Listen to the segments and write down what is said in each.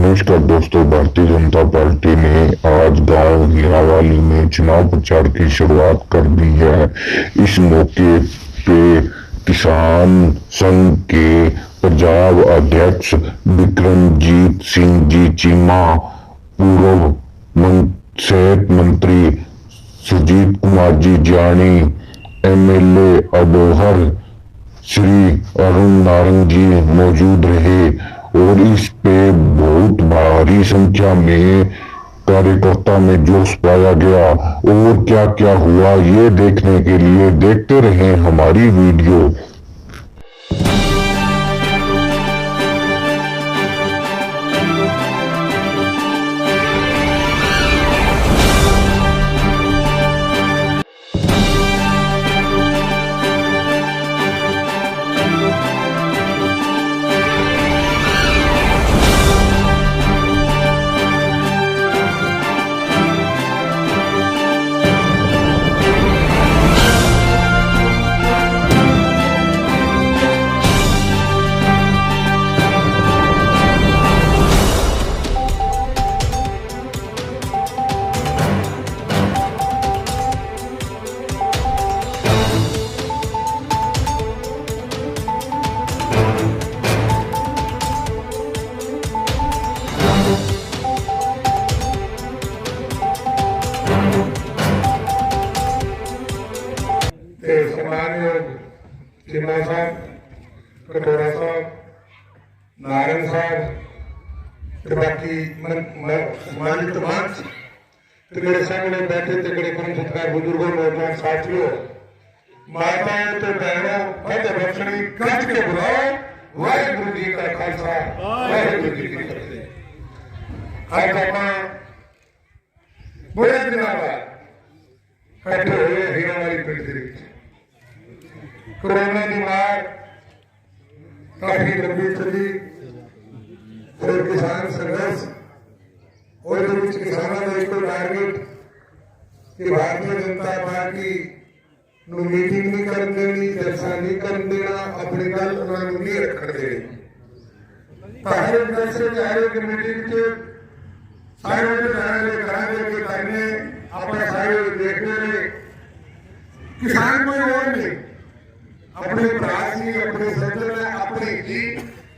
नमस्कार दोस्तों। भारतीय जनता पार्टी ने आज गांव हीरावाली में चुनाव प्रचार की शुरुआत कर दी है। इस मौके पे किसान संघ के पंजाब अध्यक्ष विक्रमजीत सिंह जी चीमा, पूर्व सेहत मंत्री सुजीत कुमार जी जानी, एमएलए अबोहर श्री अरुण नारंग जी मौजूद रहे और इस पे बहुत भारी संख्या में कार्यकर्ता में जोश पाया गया। और क्या क्या हुआ ये देखने के लिए देखते रहें हमारी वीडियो। चिन्ना साहब, कटोरा साहब, नारंग साहब, बाकी सम्मानित मंच, मेरे सामने बैठे तगड़े परम सत्कार बुजुर्गों, नौजवान साथियों, माताओं तो बहनों, फतेह बख्शनी गज के बुलाओ। वाहिगुरु जी का खालसा, वाहिगुरु जी की फतेह। आज आप बड़े दिनों बाद इकट्ठे हुए हीरावाली पिंड के विच। कोरोना की मार काफी गंभीर चली और किसान संघर्ष और किसानों का एक टारगेट कि भारतीय जनता पार्टी मीटिंग नहीं कर देनी, जलसा नहीं कर देना, अपनी गल उन्होंने नहीं रख देनी। पहले जलसे चाहे कि मीटिंग के सारे के करने अपने सारे देखने में किसान कोई और नहीं, अपने प्रासी, अपने सज्जन, अपने जी,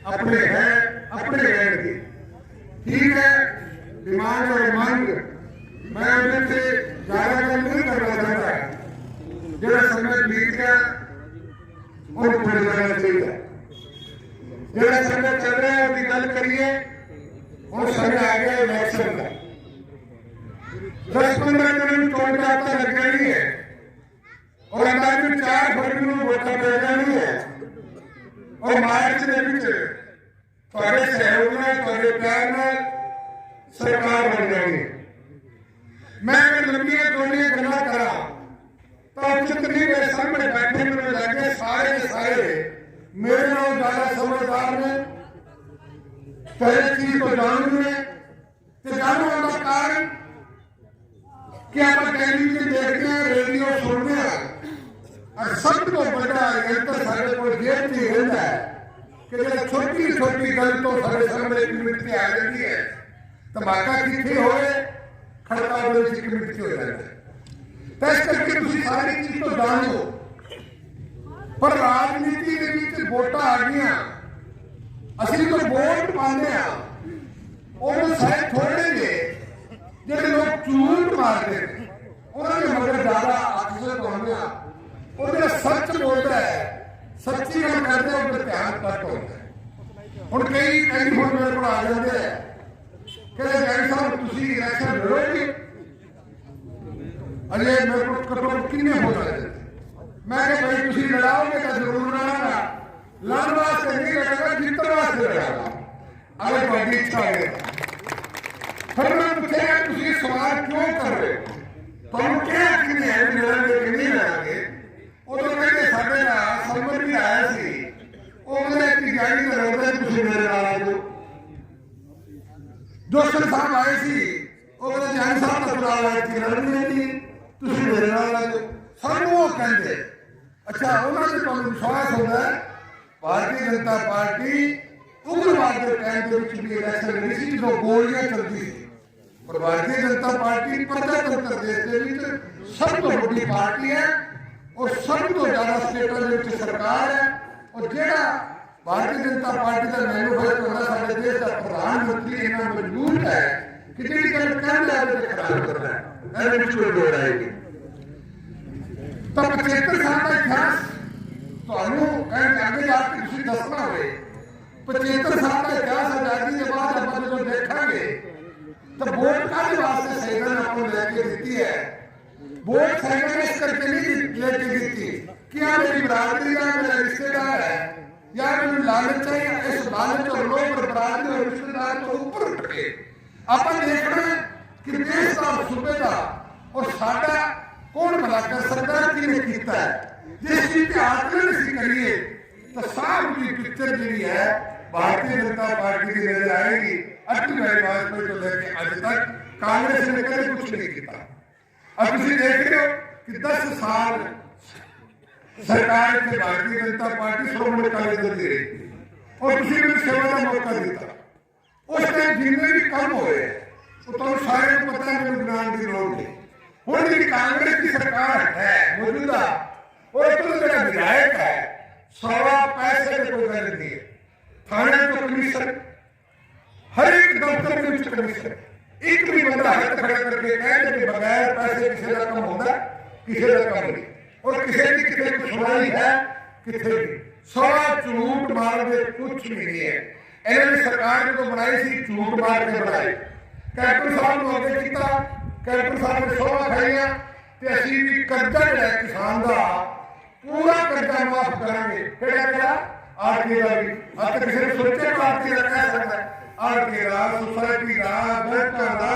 अपने है, अपने रहेंगे। ठीक है, डिमांड और मांग मैं उनसे ज्यादा कम नहीं करना चाहता। जो समय बीत गया उनको भूल जाना चाहिए। जो समय चल रहा है उसकी गल करिए। और समय आ गया इलेक्शन का, 10-15 दिन चोन जाब्ता लग जानी है और अंदाजे 4 फरवरी को वोटा पै जानी है और मार्च के थोड़े सहयोग थोड़े प्यार में सरकार बन जानी है। मैं अगर लंबिया चौड़िया गल्ला करा तो उचित नहीं। मेरे सामने बैठे मेरे लगे सारे के सारे मेरे नाल ज्यादा समझदार ने, पहले चीज को जानू ने, जानू का कारण कि आप टेलीविजन देखते हैं, रेडियो सुनते हैं और सब तो बड़ा यंत्र सारे को जेब में रहता है कि जब छोटी छोटी गल तो सारे सामने कमेटी आ जाती है, धमाका कितने होए खड़का बोले से कमेटी हो जाता है। तैस करके तुम सारी चीज तो जानो, पर राजनीति के बीच वोटा आ गया, असली तो वोट पाने और शायद थोड़े ने जो लोग झूठ मारते हैं उन्होंने मगर ज्यादा अक्सर तो हमें सच बोलता है, सच्ची गल करते हैं, उनका ध्यान घट होता है। हम कई टेलीफोन मेरे को आ जाते हैं कि जैन साहब तुम इलेक्शन लड़ोगे, अरे मेरे को कटोर किन्ने हो जाते। मैं भाई तुम लड़ाओगे तो जरूर लड़ाना, लड़न वास्ते नहीं लड़ेगा, जीतने वास्ते लड़ागा। अरे बड़ी इच्छा है। फिर मैं पूछे तुम सवाल क्यों कर रहे हो, तुम क्या लड़ोगे कि नहीं लड़ोगे। उदो कहते साढ़े समझ भी आया सी, गाड़ी में रोकते तुम मेरे नाल आ जाओ। जोशन साहब आए सी, जैन साहब का चुनाव आया कि लड़नी नहीं, तुम मेरे नाल आ जाओ। सानू वो कहते अच्छा उन्होंने तो विश्वास होता है भारतीय जनता पार्टी उग्रवाद के टाइम के भी इलेक्शन लड़ी सी जो गोलियां चलती थी और भारतीय जनता पार्टी प्रजातंत्र देश के विच सब तो बड़ी पार्टी है और सब तो ज्यादा स्टेटों के सरकार है और जेड़ा भारतीय जनता पार्टी का मैनुफैक्चर होना सारे देश का प्रधानमंत्री इतना मजबूत है कि जी गल कहने वाले से खराब कर रहा है ऐसे कुछ कोई बोल आएगी तब 75 साल का इतिहास तो आगे जाके किसी दसना हुए 75 साल का इतिहास आजादी के बाद अपन जो देखेंगे तो वोट का वास्ते संविधान आपको लेके देती है वोट संविधान इस करके नहीं लेके देती क्या मेरी बराबरी है मेरा रिश्तेदार है या मेरी लालच है इस लालच और लोभ और बराबरी और रिश्तेदार को ऊपर उठ के अपन देखना कि देश का सूबे का और साडा कौन भला कर सकता है किने कीता है जिस चीज के आकलन से करिए तो साफ की पिक्चर जी है भारतीय जनता पार्टी की नजर आएगी अटल बिहारी वाजपेयी को लेकर आज तक कांग्रेस ने कभी कुछ नहीं किया अब तुम देख रहे हो कि 10 साल सरकार के भारतीय जनता पार्टी श्रोमणी अकाली दल दी रही और किसी ने सेवा का मौका दिया उस टाइम जिन्हें भी कम हुए तो सारे को पता है मेरे ज्ञान की लोड़ नहीं हूँ जी कांग्रेस की सरकार है मौजूदा और तो मेरा विधायक है सवा पैसे के कोई गल नहीं है थाने तो कमीशन हर एक दफ्तर के विच कमीशन एक भी बंदा हाथ खड़ा करके कहे कि बगैर पैसे किसी का कम होता किसी का कम नहीं और किसी की किसी को सुनाई है किसी की सवा झूठ मार के कुछ भी नहीं है इन्होंने सरकार ने तो बनाई सी झूठ मार के बनाई कैप्टन साहब ने आगे किया कैप्टन साहब ने सवा खाइया ते असीं भी कर्जा जिहड़ा किसान का पूरा कर्जा माफ करांगे केड़ा आरटी का भी अब किसी ने सोचे आरटी का कह सकता है आरटी का सोसाइटी का बैंकों का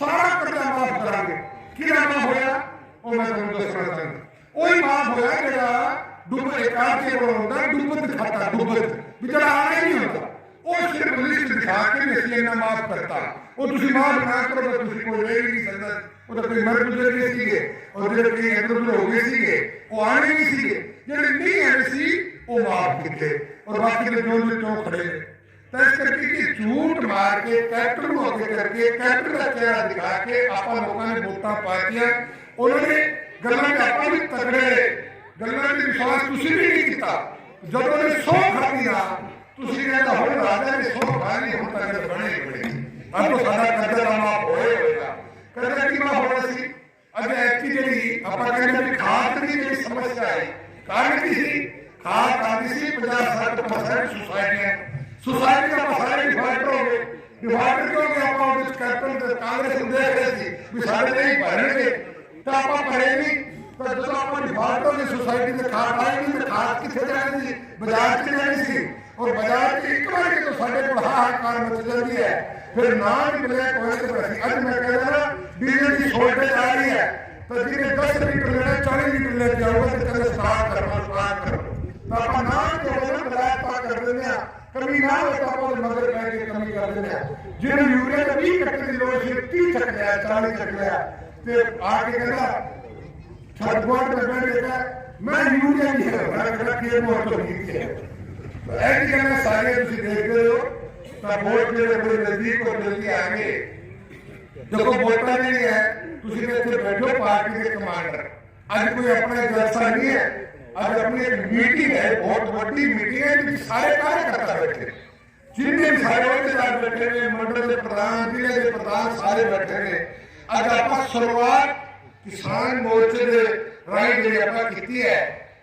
सारा कर्जा माफ करांगे कि माफ होया वो मैं तुहानूं दसना चाहंदा वही माफ होया जेड़ा डुब्बत एक आरटी कोल होंदा डुब्बत खाता डुब्बत भी जेड़ा आना ही नहीं होता वो सिर्फ लिस्ट दिखा के भी असली इन्ना माफ करता वो तुसी माफ ना करो तो तुसी कोई ले ही नहीं सकदा वो तो कोई मर गुजर गए सीगे और जेड़े कई इधर उधर हो गए सीगे वो आने नहीं सीगे जेड़े नहीं आने सी वो माफ किते और बाकी के जो जो खड़े ने तो इस करके कि झूठ मार के कैप्टन को आगे करके कैप्टन का चेहरा दिखा के आपा लोगों ने वोटां पातियां उन्होंने गल्लां में आपा भी तगड़े गल्लां में विश्वास तुसी भी नहीं किया जब उन्होंने 100 खादियां तुसी कहता हुण राजा ने 100 खानी हुण तक बने बने अब तो साडा कर्जा माफ होएगा कर्जा की माफ होना सी अगे ऐसी जेडी आपा कहंदे कि खाद की जेडी समस्या है कारण की सी खाद आती सी 50-60% सोसाइटी का सारे डिफाल्टर हो गए डिफाल्टर क्यों गया आपा उस कैप्टन कांग्रेस ने देख रहे सी भी सारे नहीं भरनगे तो आपा भरे नहीं तो जो आपा डिफाल्टर ने सोसाइटी में खाद आई नहीं तो खाद किथे जानी सी बाजार च जानी सी और बाजार की एक बार के तो साढ़े को हाहाकार मच जाती है फिर नाम मिले कोई तो पैसे आज मैं कह रहा बिजली की शॉर्टेज आ रही है तो जिन्हें 10 लीटर लेना 40 लीटर लेके आओगे तो चलो स्टार्ट करो तो आप नाम जो है ना बजाय पा कर देने कमी ना हो तो आप मगर पै के कमी कर देने जिन्हें यूरिया का 20 कट्टे की लोड़ से 30 चक लिया 40 चक लिया तो आके कहना छठवाड़ में बैठ गया मैं यूरिया नहीं है मैं कहना कि मोर तो ठीक है ऐसी कहना सारे तुम देख रहे हो तो वोट मेरे कोई नजदीक और जल्दी आगे देखो वोटा नहीं है तुम इतने बैठो पार्टी के कमांडर आज कोई अपना जलसा नहीं है आज अपनी एक मीटिंग है बहुत बड़ी मीटिंग है सारे कार्यकर्ता बैठे जिन्हें सारे अहदेदार बैठे हुए मंडल के प्रधान जिले के प्रधान सारे बैठे हुए आज आप शुरुआत किसान मोर्चे के राही जी आप की है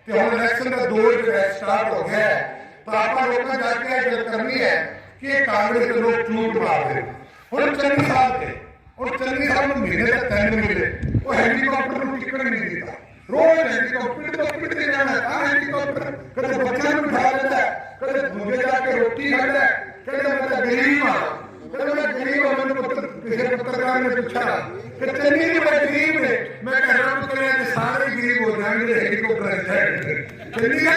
कि हम इलेक्शन का दौर जो है स्टार्ट हो गया है तो आप लोगों ने जाके गल करनी है कि कांग्रेस के लोग झूठ मार रहे और चन्नी साहब थे और चन्नी साहब को महीने तक 3 मिले वो हेलीकॉप्टर को टिकट नहीं देता रोज हेलीकॉप्टर तो पिटते जाना है हेलीकॉप्टर कदे बच्चे को बिठा लेता है कदे भूखे जाके रोटी खाता है कदे मैं गरीब हां कदे मैं गरीब हूं मैंने किसी पत्रकार ने पूछा कि चन्नी जी बड़े गरीब ने मैं कह रहा हूं कि सारे गरीब हो जाएंगे हेलीकॉप्टर है चन्नी का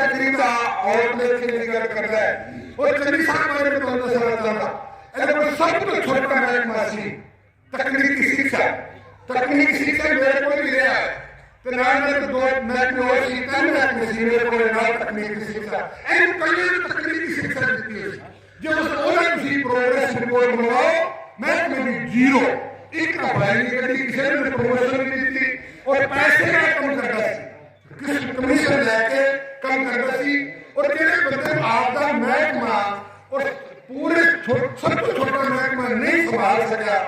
गरीब का और लेके गल करता है और चन्नी साहब मेरे को दसना चाहता है सब तो छोटा महकमा सी तकनीकी शिक्षा मेरे को भी रहा है ਤੇ ਨਾਲ ਮੇਰੇ ਦੋ ਮਹਿਕਮੇ ਹੋਰ ਸੀ, ਤਿੰਨ ਮਹਿਕਮੇ ਸੀ ਮੇਰੇ ਕੋਲ ਨਾਲ ਤਕਨੀਕੀ ਸਿੱਖਿਆ, ਇਹਨੂੰ ਕੱਲੇ ਨੂੰ ਤਕਨੀਕੀ ਸਿੱਖਿਆ ਦਿੱਤੀ ਹੋਈ। ਜੇ ਉਸ ਉਹਦਾ ਤੁਸੀਂ ਪ੍ਰੋਗਰੈਸ ਰਿਪੋਰਟ ਬਣਾਓ, ਮਹਿਕਮੇ ਦੀ ਜ਼ੀਰੋ, ਇੱਕ ਤਾਂ ਫਾਈਲ ਨਹੀਂ ਕੱਢੀ, ਕਿਸੇ ਨੇ ਪ੍ਰਮੋਸ਼ਨ ਨਹੀਂ ਦਿੱਤੀ, ਔਰ ਪੈਸੇ ਨਾਲ ਕੰਮ ਕਰਦਾ ਸੀ, ਕਿਸ ਕਮਿਸ਼ਨ ਲੈ ਕੇ ਕੰਮ ਕਰਦਾ ਸੀ। ਔਰ ਜਿਹੜੇ ਬੰਦੇ ਨੂੰ ਆਪ ਦਾ ਮਹਿਕਮਾ ਔਰ ਪੂਰੇ ਸਭ ਤੋਂ ਛੋਟਾ ਮਹਿਕਮਾ ਨਹੀਂ ਸੰਭਾਲ ਸਕਿਆ,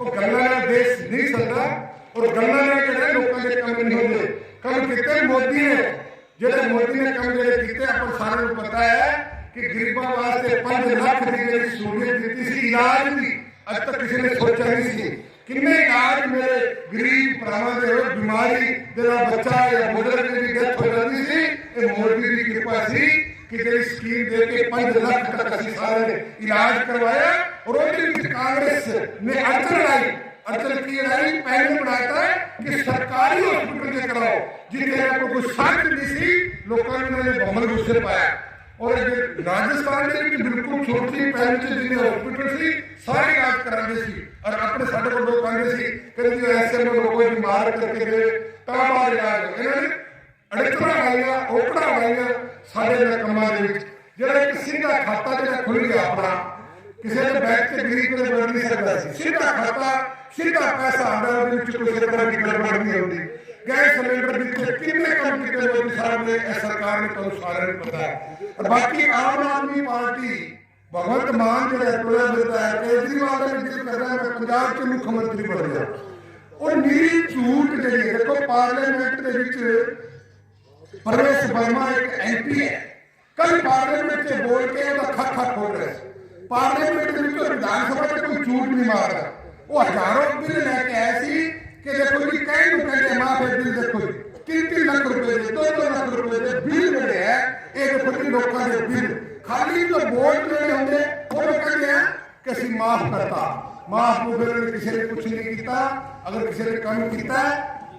ਉਹ ਗੱਲਾਂ ਨਾਲ ਦੇਸ਼ ਨਹੀਂ ਚੱਲਦਾ। ਔਰ ਗੱਲਾਂ ਨਾਲ ਜਿਹੜੇ ਲੋਕਾਂ ਦੇ ਕੰਮ ਨਹੀਂ ਹੁੰਦੇ। ਕੰਮ ਕੀਤੇ ਮੋਦੀ ਨੇ, ਜਿਹੜੇ ਮੋਦੀ ਨੇ ਕੰਮ ਜਿਹੜੇ ਕੀਤੇ ਆਪਾਂ ਸਾਰਿਆਂ ਨੂੰ ਪਤਾ ਹੈ ਕਿ ਗਰੀਬਾਂ ਵਾਸਤੇ 5 ਲੱਖ ਦੀ ਜਿਹੜੀ ਸਹੂਲਤ ਦਿੱਤੀ ਸੀ ਇਲਾਜ ਦੀ, ਅੱਜ ਤੱਕ ਕਿਸੇ ਨੇ ਸੋਚਿਆ ਨਹੀਂ ਸੀ। ਕਿੰਨੇ ਇਲਾਜ ਮੇਰੇ ਗਰੀਬ ਭਰਾਵਾਂ ਦੇ ਹੋਏ, ਬਿਮਾਰੀ ਜਿਹੜਾ ਬੱਚਾ ਜਾਂ ਬਜ਼ੁਰਗ ਦੀ ਡੈਥ ਹੋ ਜਾਂਦੀ ਸੀ, ਇਹ ਮੋਦੀ ਦੀ ਕਿਰਪਾ ਸੀ ਕਿ ਜਿਹੜੀ ਸਕੀਮ ਦੇ ਕੇ 5 ਲੱਖ ਤੱਕ ਅਸੀਂ ਸਾਰਿਆਂ ਨੇ ਇਲਾਜ करवाया। और ਉਹਦੇ ਵਿੱਚ ਕਾਂਗਰਸ ਨੇ ਅੜਚਨ ਲਾਈ। अड़चन की लड़ाई पहले बनाता है कि सरकारी हॉस्पिटल से कराओ, जितने आपको कोई साथ नहीं सी, लोगों ने बहुमत गुस्से पाया। और राजस्थान के बिल्कुल छोटी पहले से जितने हॉस्पिटल सी सारे इलाज कराते सी, और अपने साढ़े को लोग आते सी कभी ऐसे में लोगों को मार करके गए ਤਾਂ ਬਾਹਰ ਇਲਾਜ। ਇਹਨਾਂ ਨੇ ਅੜਚਣਾ ਲਾਈਆਂ, ਔਕੜਾਂ ਲਾਈਆਂ ਸਾਡੇ ਦੇ ਕੰਮਾਂ ਦੇ ਵਿੱਚ। ਜਿਹੜਾ ਇੱਕ ਸਿੱਧਾ ਖਾਤਾ ਜਿਹੜਾ ਖੁੱਲ ਗਿਆ ਆਪਣਾ, ਕਿਸੇ ਦੇ ਬੈਂਕ ਤੇ ਗਰੀਬ ਦੇ ਬਣ ਨਹੀਂ ਸਕਦਾ ਸੀ। ਸਿੱਧਾ ਖਾਤਾ, ਸਿੱਧਾ ਪੈਸਾ ਆਉਂਦਾ, ਉਹਦੇ ਵਿੱਚ ਕਿਸੇ ਤਰ੍ਹਾਂ ਦੀ ਗੜਬੜ ਨਹੀਂ ਹੁੰਦੀ। ਗੈਸ ਸਿਲੰਡਰ ਵਿੱਚ ਕਿੰਨੇ ਕੰਮ ਕੀਤੇ ਮੋਦੀ ਸਾਹਿਬ ਨੇ, ਇਹ ਸਰਕਾਰ ਨੇ, ਤੁਹਾਨੂੰ ਸਾਰਿਆਂ ਨੂੰ ਪਤਾ ਹੈ। ਬਾਕੀ ਆਮ ਆਦਮੀ ਪਾਰਟੀ ਭਗਵੰਤ ਮਾਨ ਜਿਹੜਾ ਟੋਇਆ ਮਿਲਦਾ ਹੈ, ਕੇਜਰੀਵਾਲ ਦਾ ਜ਼ਿਕਰ ਕਰਦਾ ਹੈ, ਮੈਂ ਪੰਜਾਬ 'ਚ ਮੁੱਖ ਮੰਤਰੀ ਬਣ ਗਿਆ। ਉਹ ਨੀਰੀ ਝੂਠ ਜਿਹੜੀ ਹੈ, ਦੇਖੋ ਪਾਰਲੀਮੈਂਟ ਦੇ ਵਿੱਚ ਪ੍ਰਵੇਸ਼ ਵਰਮਾ ਇੱਕ MP ਹੈ, ਕੱਲ ਪਾਰਲੀਮੈਂਟ 'ਚ ਬੋਲ ਕੇ ਉਹਦਾ ਖੱਖਾ ਖੋਲ ਰਿਹਾ ਸੀ। ਪਾਰਲੀਮੈਂਟ ਦੇ ਵਿੱਚ ਵਿਧਾਨ ਸਭਾ 'ਚ ਕੋਈ ਝੂਠ ਨਹੀਂ ਮਾਰਦਾ। ਉਹ ਹਜ਼ਾरों ਬਿੱਲ ਲੈ ਕੇ ਆਏ ਸੀ ਕਿ ਦੇਖੋ ਜੀ ਕਈ ਨੂੰ ਕਹਿੰਦੇ ਮਾਫ ਹੈ ਬਿੱਲ, ਦੇਖੋ ਜੀ 3-3 ਲੱਖ ਰੁਪਏ ਦੇ, 2-2 ਲੱਖ ਰੁਪਏ ਦੇ ਬਿੱਲ ਜਿਹੜੇ ਹੈ, ਇਹ ਦੇਖੋ ਜੀ ਲੋਕਾਂ ਦੇ ਬਿੱਲ ਖਾਲੀ ਜੋ ਵੋਟ ਜਿਹੜੇ ਹੁੰਦੇ ਉਹ ਕਹਿੰਦੇ ਆ ਕਿ ਅਸੀਂ ਮਾਫ ਕਰਤਾ। ਮਾਫ ਨੂੰ ਫਿਰ ਕਿਸੇ ਨੇ ਕੁਛ ਨਹੀਂ ਕੀਤਾ। ਅਗਰ ਕਿਸੇ ਨੇ ਕੰਮ ਕੀਤਾ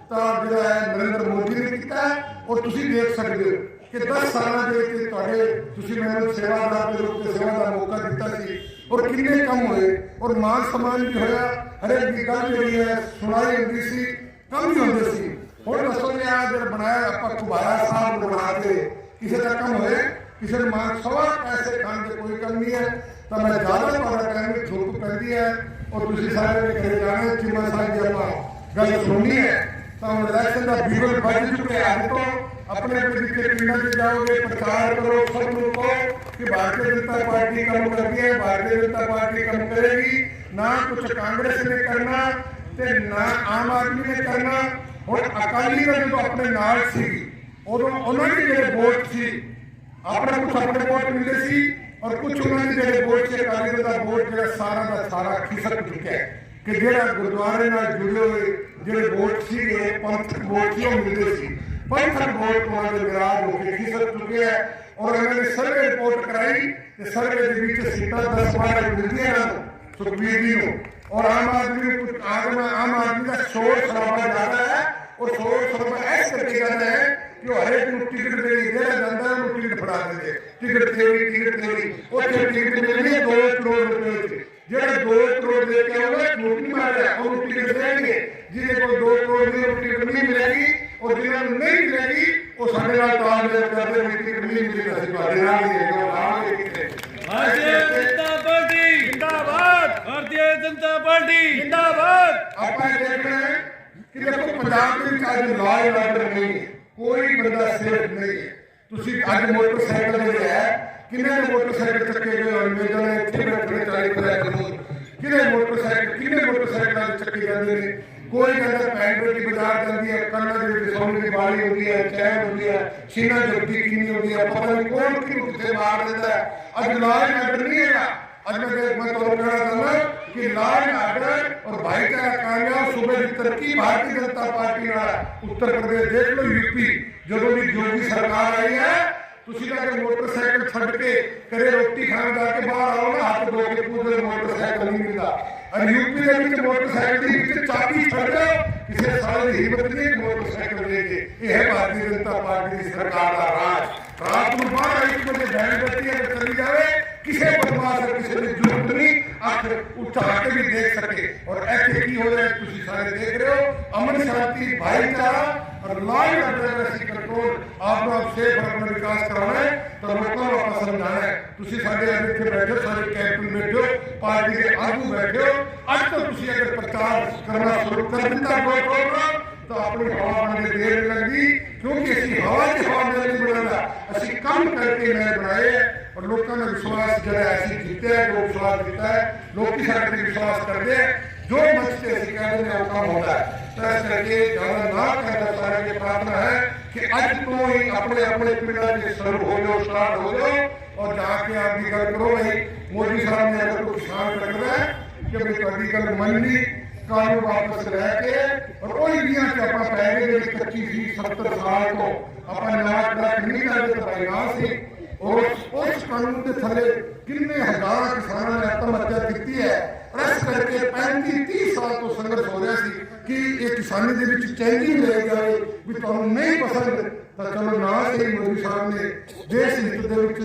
ਤਾਂ ਜਿਹੜਾ ਹੈ ਨਰਿੰਦਰ ਮੋਦੀ ਨੇ ਕੀਤਾ। ਔਰ ਤੁਸੀਂ ਦੇਖ ਸਕਦੇ ਹੋ ਕਿ 10 ਸਾਲਾਂ ਦੇ ਵਿੱਚ ਤੁਹਾਡੇ, ਤੁਸੀਂ ਮੈਨੂੰ ਸੇਵਾਦਾਰ ਦੇ ਰੂਪ 'ਚ ਸੇਵਾ ਦਾ ਮੌਕਾ ਦਿੱਤਾ ਸੀ, ਔਰ ਕਿੰਨੇ ਕੰਮ ਹੋਏ, ਔਰ ਮਾਨ ਸਨਮਾਨ ਵੀ ਹੋਇਆ। ਹਰੇਕ ਦੀ ਗੱਲ ਜਿਹੜੀ ਹੈ ਸੁਣਾਈ ਹੁੰਦੀ ਸੀ, ਕੰਮ ਵੀ ਹੁੰਦੇ ਸੀ। ਹੁਣ ਦੱਸੋ ਜੀ ਆ ਜਿਹੜਾ ਬਣਾਇਆ ਆਪਾਂ ਕੁਬਾਰਾ ਸਾਹਿਬ ਨੂੰ ਬਣਾ ਕੇ ਕਿਸੇ ਦਾ ਕੰਮ ਹੋਏ, ਕਿਸੇ ਨੂੰ ਮਾਨ ਸਵਾ ਪੈਸੇ ਖਾਣ ਦੇ ਕੋਈ ਕੰਮ ਨਹੀਂ ਹੈ। ਤਾਂ ਮੈਂ ਜ਼ਿਆਦਾ ਤੁਹਾਡਾ ਟਾਈਮ ਧੁੱਪ ਪੈਂਦੀ ਹੈ, ਔਰ ਤੁਸੀਂ ਸਾਰੇ ਨੇ ਘਰੇ ਜਾਣਾ, ਚੀਮਾ ਸਾਹਿਬ ਦੀ ਆਪਾਂ ਗੱਲ ਸੁਣਨੀ ਹੈ। ਤਾਂ ਹੁਣ ਇਲੈਕਸ਼ਨ ਦਾ ਬਿਗਲ ਵੱਜ ਚੁੱਕਿਆ। ਅੱਜ ਤੋਂ अपने अपने पिंडों में जाओगे, प्रचार करो, सब लोग को कि भारतीय जनता पार्टी काम करती है, भारतीय जनता पार्टी काम करेगी। ना कुछ कांग्रेस ने करना ते ना आम आदमी ने करना। और अकाली ने जो अपने नाल सी उन्होंने जो वोट सी अपने कुछ अपने वोट मिले सी, और कुछ उन्होंने जो वोट से अकाली दल का वोट जो सारा का सारा खिसक चुका है कि जो गुरुद्वारे नाल जुड़े हुए जो वोट सी पंथक वोट सी मिलते सी, पंथक वोट उन्होंने विराज होकर खिसक चुके हैं। और उन्होंने सर्वे रिपोर्ट कराई कि सर्वे के बीच सीटा 10-12 मिलती है सुखबीर जी को, और आम आदमी कुछ आम आदमी का शोर शराबा ज्यादा है। और शोर शराबा ऐसे करके जाता है कि हरेक को टिकट दे दिया जाता है, वो टिकट फड़ा देते, टिकट थेरी उसे टिकट मिलनी है 2 करोड़ रुपए। जो 2 करोड़ दे के आए नौकरी मारे और टिकट देंगे, जिन्हें को 2 करोड़ की टिकट नहीं मिलेगी और जिन्हें नहीं मिलेगी वो साढ़े नाल तालमेल करते हुए टिकट नहीं मिलेगी। भारतीय जनता पार्टी जिंदाबाद, भारतीय जनता पार्टी जिंदाबाद। आप देख रहे हैं कि देखो पंजाब में आज लॉ एंड ऑर्डर नहीं है, कोई बंदा सेफ नहीं है। ਤੁਸੀਂ ਅੱਜ ਮੋਟਰਸਾਈਕਲ ਜਿਹੜੇ ਹੈ, ਕਿੰਨੇ ਮੋਟਰਸਾਈਕਲ ਚੱਕੇ ਗਏ ਅੰਗਰੇਜ਼ਾਂ ਨੇ ਇੱਥੇ ਬੈਠੇ 40 ਕਾਨੂੰਨ, ਕਿੰਨੇ ਮੋਟਰਸਾਈਕਲਾਂ ਦੇ ਚੱਕੇ ਜਾਂਦੇ ਨੇ। ਕੋਈ ਕਹਿੰਦਾ ਪੈਂਡਰ ਦੀ ਬਾਜ਼ਾਰ ਜਾਂਦੀ ਹੈ, ਕੰਨਾਂ ਦੇ ਵਿੱਚ ਸੋਨੇ ਦੀ ਬਾਲੀ ਹੁੰਦੀ ਹੈ, ਚੈਨ ਹੁੰਦੀ ਹੈ, ਸੀਨਾ ਜੁੱਤੀ ਕਿੰਨੀ ਹੁੰਦੀ ਹੈ, ਪਤਾ ਨਹੀਂ ਕੌਣ ਕਿੱਥੇ ਮਾਰ ਦਿੰਦਾ ਹੈ। ਅੱਜ ਲਾਅ ਐਂਡ ਆਰਡਰ ਨਹੀਂ ਹੈਗਾ। ਅੱਜ मैं ਤੁਹਾਨੂੰ ਕਹਿਣਾ ਚਾਹੁੰਦਾ कि लॉ एंड ऑर्डर और भाईचारा कामयाब सूबे की तरक्की भारतीय जनता पार्टी ਨਾਲ। उत्तर प्रदेश देख लो, यूपी ਜਦੋਂ ਦੀ योगी सरकार आई है, ਤੁਸੀਂ ਜਾ ਕੇ ਮੋਟਰਸਾਈਕਲ ਛੱਡ ਕੇ ਕਰੇ ਰੋਟੀ ਖਾਣ ਜਾ ਕੇ ਬਾਹਰ ਆਓ ਨਾ, ਹੱਥ ਧੋ ਕੇ ਪੂਰੇ ਮੋਟਰਸਾਈਕਲ ਨਹੀਂ ਮਿਲਦਾ। और यूपी ਦੇ ਵਿੱਚ ਮੋਟਰਸਾਈਕਲ ਦੀ ਵਿੱਚ ਚਾਬੀ ਛੱਡ ਦਿਓ, ਕਿਸੇ ਸਾਲੇ ਦੀ ਹਿੰਮਤ ਨਹੀਂ ਮੋਟਰਸਾਈਕਲ ਦੇ ਕੇ। ਇਹ ਹੈ ਭਾਰਤੀ ਜਨਤਾ ਪਾਰਟੀ ਦੀ ਸਰਕਾਰ ਦਾ ਰਾਜ। ਰਾਤ ਨੂੰ 12-1 ਵਜੇ ਬੈਂਡ ਬੱਤੀ ਅਗਰ ਚਲੀ ਜਾਵੇ, ਕਿਸੇ ਬਦਮਾਸ਼ ਕਿਸੇ ਦੀ ਜ਼ਰੂਰਤ ਨਹੀਂ ਅੱਖ ਉਠਾ ਕੇ ਵੀ ਦੇਖ ਸਕੇ। ਔਰ ਇੱਥੇ ਕੀ ਹੋ ਰਿਹਾ ਤੁਸੀਂ ਸਾਰੇ ਦੇਖ ਰਹੇ ਹੋ। ਅਮਨ ਸ਼ਾਂਤੀ ਭਾਈਚਾਰਾ और लॉ एंड ऑर्डर ऐसी कंट्रोल आपको आप सेफ और अपना विकास कराना है तो लोगों को आपस समझाना है। तुसी साडे अज इत्थे बैठे सारे कैप्टन बैठे हो, पार्टी के आगू बैठे हो, अज तो तुसी अगर प्रचार करना शुरू कर दिता प्रोग्राम तो अपनी हवा बनने देर लगती, क्योंकि असी हवा की हवा नहीं बनाना, असी कम करके मैं बनाए और लोगों ने विश्वास जो ऐसी जीते है, जो विश्वास जीता है, लोग साढ़े विश्वास करते हैं, जो मंच से असी कहते हैं काम होता है। तो इस करके ज्यादा ना करना सारे की प्रार्थना है कि अज तो ही अपने अपने पिंडा के शुरू हो जाओ, स्टार्ट हो जाओ और जाके आपकी गल करो। भाई मोदी साहब ने अगर कोई किसान करना है कि भाई थोड़ी गल मननी कानून वापस लैके और वही दियां कि अपना पैसे जी 25-70 साल को अपना नाक रख नहीं करते तो भाई ना सी और उस कानून के थले कितने हजार किसानों ने आत्महत्या की है और इस करके 35-30 साल तो संघर्ष हो रहा सी कि ये किसानी के विच चेंजिंग ले जाए भी तुहानू नहीं पसंद तो चलो ना सही। मोदी साहब ने देश हित दे विच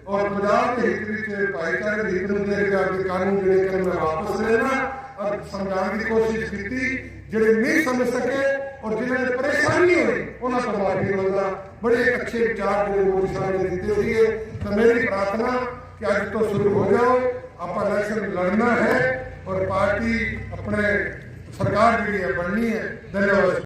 और पंजाब के हित विच भाईचारे के हित में जाके कानून जिहड़े कि मैं वापस लेना और समझाने की कोशिश की, जिहड़े नहीं समझ सके और जिन्हें परेशानी हुई उन्होंने तो माफी मंगदा। बड़े अच्छे विचार जो मोदी साहब ने दिते थे, तो मेरी प्रार्थना कि अज तो शुरू हो जाओ, आप इलेक्शन लड़ना है और पार्टी अपने सरकार जी बननी है। धन्यवाद।